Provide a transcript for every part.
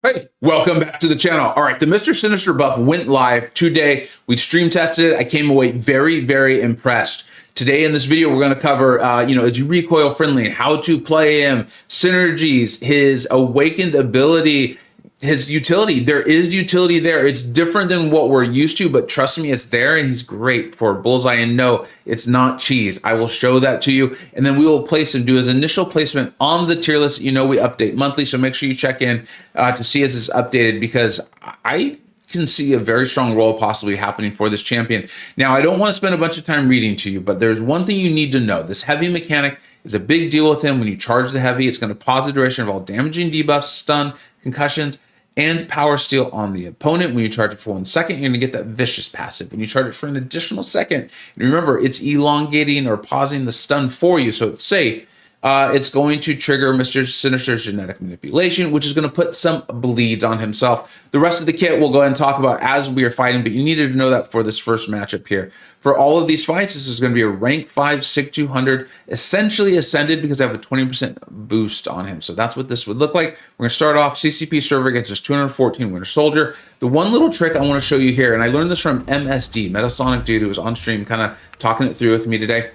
Hey, welcome back to the channel. All right, the Mr. Sinister buff went live today. We stream tested it. I came away very, very impressed. Today in this video, we're going to cover, is he recoil friendly, how to play him, synergies, his awakened ability, his utility. There is utility there. It's different than what we're used to, but trust me, it's there, and he's great for Bullseye. And no, it's not cheese. I will show that to you, and then we will place him, do his initial placement on the tier list. You know, we update monthly, so make sure you check in to see as it's updated, because I can see a very strong role possibly happening for this champion. Now, I don't want to spend a bunch of time reading to you, but there's one thing you need to know. This heavy mechanic is a big deal with him. When you charge the heavy, it's going to pause the duration of all damaging debuffs, stun, concussions, and power steal on the opponent. When you charge it for 1 second, you're going to get that vicious passive. When you charge it for an additional second, and remember, it's elongating or pausing the stun for you, so it's safe. It's going to trigger Mr. Sinister's genetic manipulation, which is going to put some bleeds on himself. The rest of the kit we'll go ahead and talk about as we are fighting, but you needed to know that for this first matchup here. For all of these fights, this is going to be a rank 5 SIG 200, essentially ascended, because I have a 20% boost on him. So that's what this would look like. We're going to start off CCP server against this 214 Winter Soldier. The one little trick I want to show you here, and I learned this from MSD, Metasonic dude, who was on stream kind of talking it through with me today,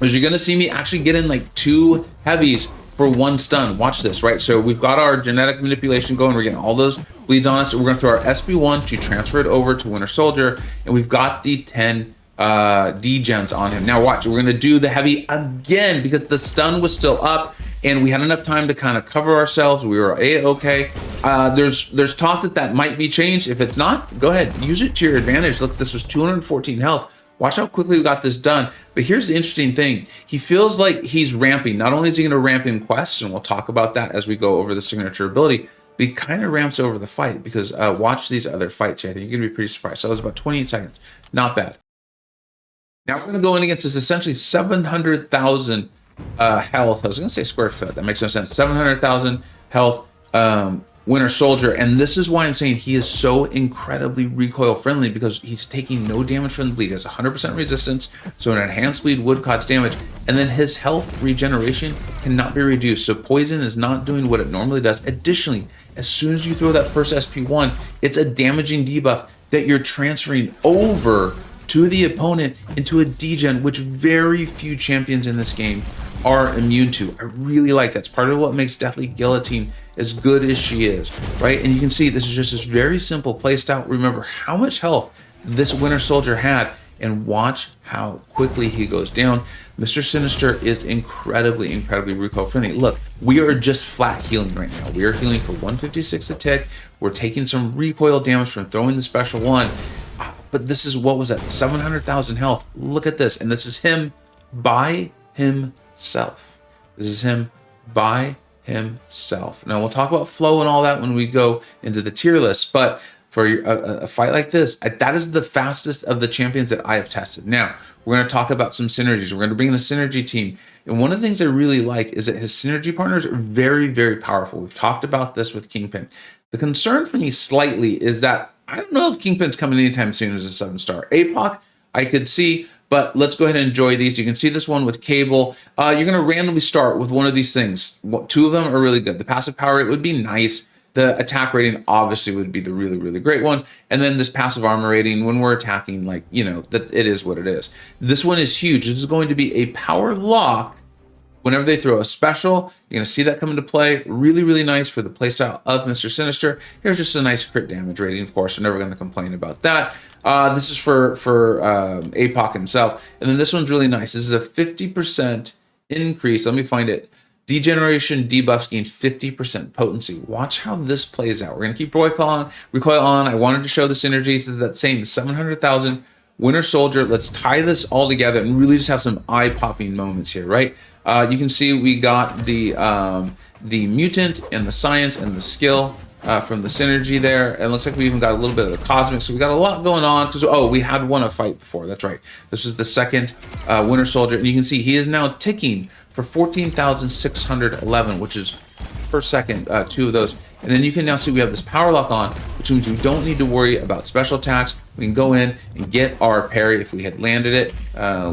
is you're going to see me actually get in like 2 heavies for 1 stun. Watch this, right? So we've got our genetic manipulation going. We're getting all those bleeds on us. So we're going to throw our SB1 to transfer it over to Winter Soldier, and we've got the 10 degens on him. Now watch, we're going to do the heavy again because the stun was still up and we had enough time to kind of cover ourselves. We were okay. There's talk that might be changed. If it's not, go ahead, use it to your advantage. Look, this was 214 health. Watch how quickly we got this done. But here's the interesting thing. He feels like he's ramping. Not only is he going to ramp in quests, and we'll talk about that as we go over the signature ability, but he kind of ramps over the fight, because watch these other fights here. I think you're going to be pretty surprised. So that was about 28 seconds. Not bad. Now we're going to go in against this essentially 700,000 health. I was going to say square foot. That makes no sense. 700,000 health Winter Soldier, and this is why I'm saying he is so incredibly recoil friendly, because he's taking no damage from the bleed. He has 100% resistance, so an enhanced bleed would cause damage, and then his health regeneration cannot be reduced, so poison is not doing what it normally does. Additionally, as soon as you throw that first SP1, it's a damaging debuff that you're transferring over to the opponent into a degen, which very few champions in this game are immune to. I really like that's part of what makes Deathly Guillotine as good as she is, right? And you can see this is just this very simple playstyle. Remember how much health this Winter Soldier had, and watch how quickly he goes down. Mr. Sinister is incredibly recoil friendly. Look, we are just flat healing right now. We are healing for 156 a tick. We're taking some recoil damage from throwing the special one. But this is, what was that, 700,000 health. Look at this, and this is him by himself. This is him by himself. Now we'll talk about flow and all that when we go into the tier list, but for a fight like this, that is the fastest of the champions that I have tested. Now we're going to talk about some synergies. We're going to bring in a synergy team, and one of the things I really like is that his synergy partners are very powerful. We've talked about this with Kingpin. The concern for me slightly is that I don't know if Kingpin's coming anytime soon as a 7-star. APOC, I could see, but let's go ahead and enjoy these. You can see this one with Cable. You're going to randomly start with one of these things. 2 of them are really good. The passive power rate would be nice. The attack rating obviously would be the really great one. And then this passive armor rating, when we're attacking, like, that it is what it is. This one is huge. This is going to be a power lock. Whenever they throw a special, you're going to see that come into play. Really nice for the playstyle of Mr. Sinister. Here's just a nice crit damage rating. Of course, we're never going to complain about that. This is for APOC himself. And then this one's really nice. This is a 50% increase. Let me find it. Degeneration debuffs gain 50% potency. Watch how this plays out. We're going to keep recoil on. I wanted to show the synergies. This is that same 700,000 Winter Soldier. Let's tie this all together and really just have some eye-popping moments here, right? You can see we got the mutant and the science and the skill from the synergy there. And it looks like we even got a little bit of the cosmic. So we got a lot going on, because, oh, we had won a fight before. That's right. This was the second Winter Soldier. And you can see he is now ticking for 14,611, which is per second, 2 of those. And then you can now see we have this power lock on, which means we don't need to worry about special attacks. We can go in and get our parry if we had landed it.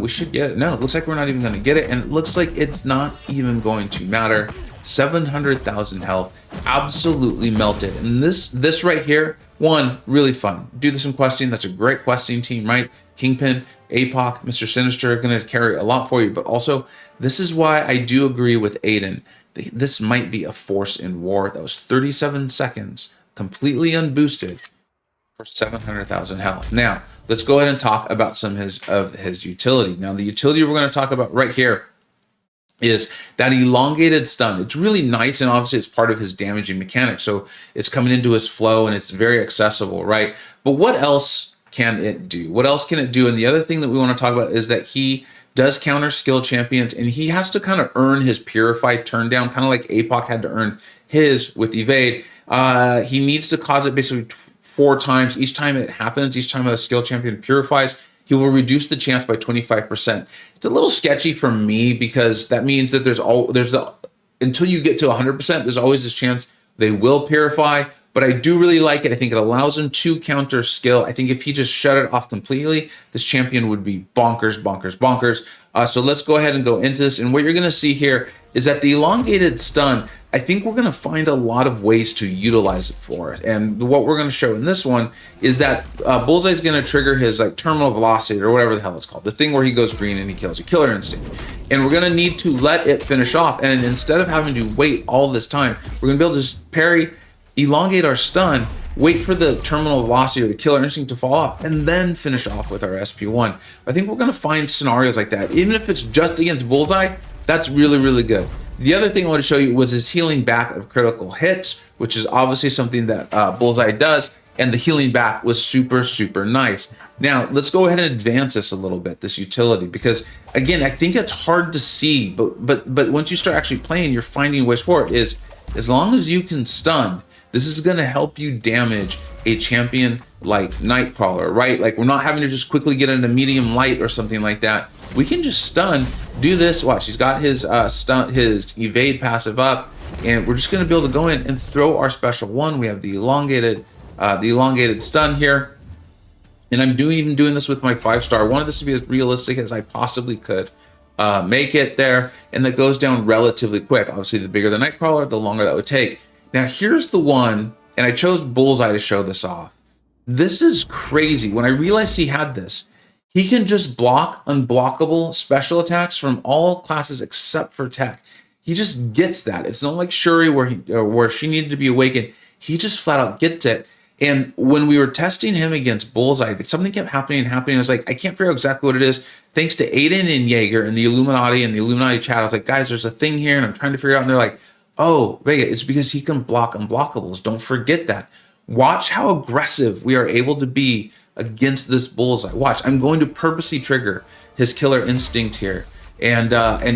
We should get it. No, it looks like we're not even going to get it. And it looks like it's not even going to matter. 700,000 health, absolutely melted. And this right here, one, really fun. Do this in questing. That's a great questing team, right? Kingpin, APOC, Mr. Sinister are going to carry a lot for you. But also, this is why I do agree with Aiden. This might be a force in war. That was 37 seconds, completely unboosted for 700,000 health. Now, let's go ahead and talk about some of his utility. Now, the utility we're going to talk about right here is that elongated stun. It's really nice, and obviously it's part of his damaging mechanic, so it's coming into his flow and it's very accessible, right? But what else can it do? What else can it do? And the other thing that we want to talk about is that he does counter skill champions, and he has to kind of earn his purify turn down, kind of like APOC had to earn his with evade. He needs to cause it basically 4 times. Each time it happens, each time a skill champion purifies, he will reduce the chance by 25%. It's a little sketchy for me because that means that until you get to 100%, there's always this chance they will purify. But I do really like it. I think it allows him to counter skill. I think if he just shut it off completely, this champion would be bonkers, bonkers, bonkers. So let's go ahead and go into this. And what you're going to see here is that the elongated stun, I think we're going to find a lot of ways to utilize it for it. And what we're going to show in this one is that Bullseye is going to trigger his like terminal velocity or whatever the hell it's called, the thing where he goes green and he kills a killer instinct. And we're going to need to let it finish off. And instead of having to wait all this time, we're going to be able to just parry, elongate our stun, wait for the terminal velocity or the killer instinct to fall off, and then finish off with our SP1. I think we're going to find scenarios like that. Even if it's just against Bullseye, that's really, really good. The other thing I want to show you was his healing back of critical hits, which is obviously something that Bullseye does, and the healing back was super, super nice. Now, let's go ahead and advance this a little bit, this utility, because again, I think it's hard to see, but once you start actually playing, you're finding ways for it, is as long as you can stun, this is going to help you damage a champion like Nightcrawler, right? Like, we're not having to just quickly get into medium light or something like that. We can just stun, do this. Watch, he's got his his evade passive up, and we're just going to be able to go in and throw our special one. We have the elongated stun here, and I'm even doing this with my 5-star. I wanted this to be as realistic as I possibly could make it there, and that goes down relatively quick. Obviously, the bigger the Nightcrawler, the longer that would take. Now, here's the one, and I chose Bullseye to show this off. This is crazy. When I realized he had this, he can just block unblockable special attacks from all classes except for tech. He just gets that. It's not like Shuri where she needed to be awakened. He just flat out gets it. And when we were testing him against Bullseye, something kept happening. I was like, I can't figure out exactly what it is. Thanks to Aiden and Jaeger and the Illuminati chat, I was like, guys, there's a thing here, and I'm trying to figure it out. And they're like, oh, Vega, it's because he can block unblockables. Don't forget that. Watch how aggressive we are able to be against this Bullseye. Watch, I'm going to purposely trigger his killer instinct here. And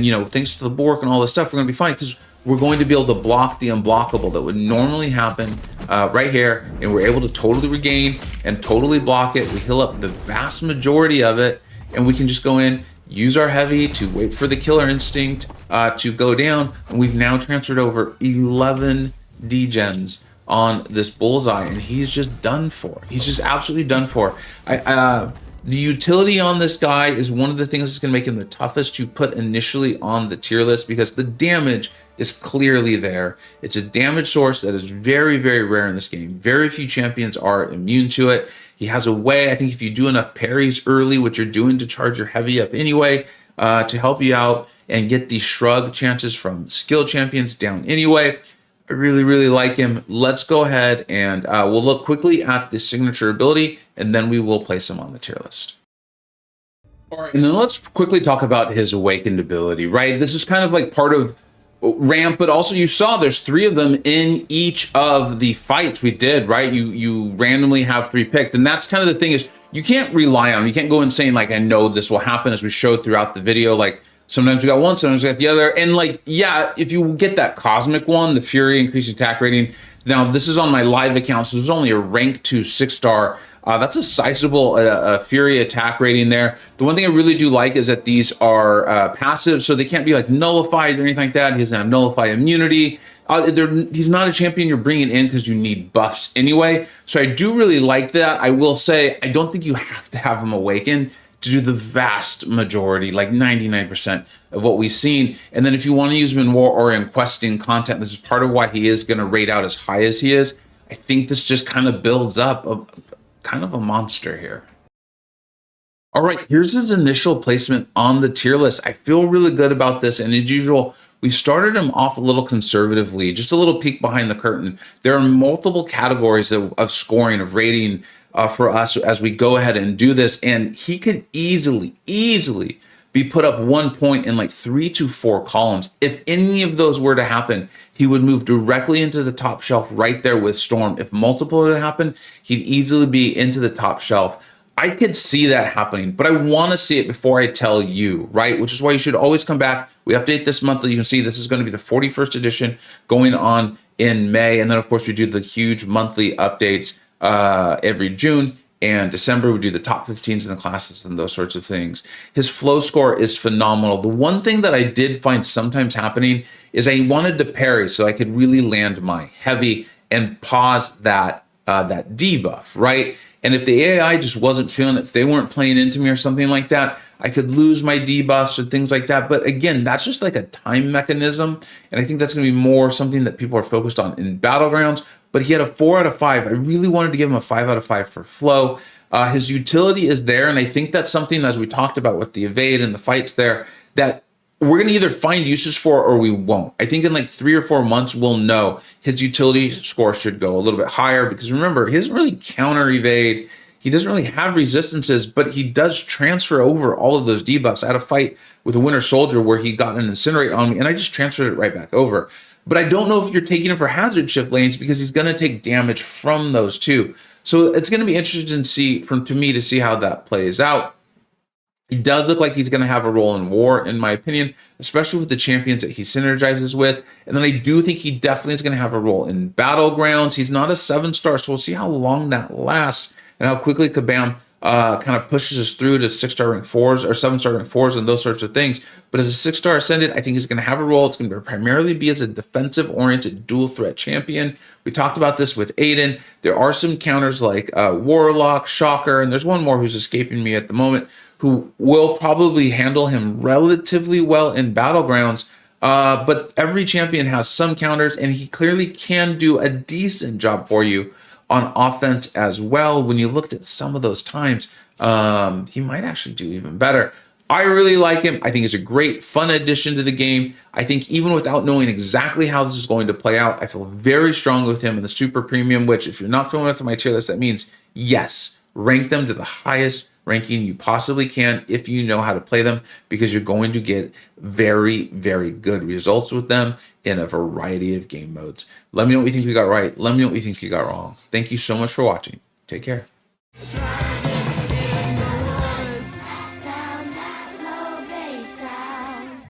you know, thanks to the Bork and all this stuff, we're going to be fine because we're going to be able to block the unblockable that would normally happen right here. And we're able to totally regain and totally block it. We heal up the vast majority of it, and we can just go in, use our heavy to wait for the killer instinct to go down, and we've now transferred over 11 degens on this Bullseye, and he's just done for. He's just absolutely done for. The utility on this guy is one of the things that's going to make him the toughest to put initially on the tier list because the damage is clearly there. It's a damage source that is very, very rare in this game. Very few champions are immune to it. He has a way, I think if you do enough parries early, which you're doing to charge your heavy up anyway, to help you out and get the shrug chances from skill champions down anyway. I really, really like him. Let's go ahead and we'll look quickly at the signature ability, and then we will place him on the tier list. All right, and then let's quickly talk about his awakened ability, right? This is kind of like part of ramp, but also you saw there's 3 of them in each of the fights we did, right? You randomly have 3 picked, and that's kind of the thing is you can't rely on them. You can't go and saying like, I know this will happen, as we showed throughout the video. Like sometimes we got one, sometimes we got the other, and like, yeah, if you get that cosmic one, the Fury increasing attack rating. Now this is on my live account, so there's only a rank 2 6-star. That's a sizable Fury attack rating there. The one thing I really do like is that these are passive, so they can't be like nullified or anything like that. He doesn't have nullify immunity. He's not a champion you're bringing in because you need buffs anyway. So I do really like that. I will say, I don't think you have to have him awaken to do the vast majority, like 99% of what we've seen. And then if you want to use him in war or in questing content, this is part of why he is going to rate out as high as he is. I think this just kind of builds up kind of a monster here. All right, here's his initial placement on the tier list. I feel really good about this, and as usual, we started him off a little conservatively, just a little peek behind the curtain. There are multiple categories of scoring, of rating for us as we go ahead and do this, and he could easily be put up 1 point in like 3 to 4 columns. If any of those were to happen, he would move directly into the top shelf right there with Storm. If multiple were to happen, he'd easily be into the top shelf. I could see that happening, but I want to see it before I tell you, right? Which is why you should always come back. We update this monthly. You can see this is going to be the 41st edition going on in May. And then, of course, we do the huge monthly updates every June and December. We do the top 15s in the classes and those sorts of things. His flow score is phenomenal. The one thing that I did find sometimes happening is I wanted to parry so I could really land my heavy and pause that debuff, right? And if the AI just wasn't feeling it, if they weren't playing into me or something like that, I could lose my debuffs or things like that. But again, that's just like a time mechanism. And I think that's going to be more something that people are focused on in Battlegrounds. But he had a 4 out of 5. I really wanted to give him a 5 out of 5 for flow. His utility is there. And I think that's something, as we talked about with the evade and the fights there, that we're going to either find uses for or we won't. I think in like 3 or 4 months, we'll know his utility score should go a little bit higher, because remember, he doesn't really counter evade. He doesn't really have resistances, but he does transfer over all of those debuffs. I had a fight with a Winter Soldier where he got an Incinerate on me and I just transferred it right back over. But I don't know if you're taking him for hazard shift lanes, because he's going to take damage from those too. So it's going to be interesting to see how that plays out. He does look like he's going to have a role in war, in my opinion, especially with the champions that he synergizes with. And then I do think he definitely is going to have a role in Battlegrounds. He's not a 7-star, so we'll see how long that lasts and how quickly Kabam kind of pushes us through to 6-star rank 4s or 7-star rank 4s and those sorts of things. But as a 6-star Ascendant, I think he's going to have a role. It's going to primarily be as a defensive-oriented dual threat champion. We talked about this with Aiden. There are some counters like Warlock, Shocker, and there's one more who's escaping me at the moment, who will probably handle him relatively well in Battlegrounds. But every champion has some counters, and he clearly can do a decent job for you on offense as well. When you looked at some of those times, he might actually do even better. I really like him. I think he's a great, fun addition to the game. I think even without knowing exactly how this is going to play out, I feel very strong with him in the super premium, which if you're not familiar with my tier list, that means yes, rank them to the highest ranking you possibly can if you know how to play them, because you're going to get very, very good results with them in a variety of game modes. Let me know what you think we got right. Let me know what you think we got wrong. Thank you so much for watching. Take care.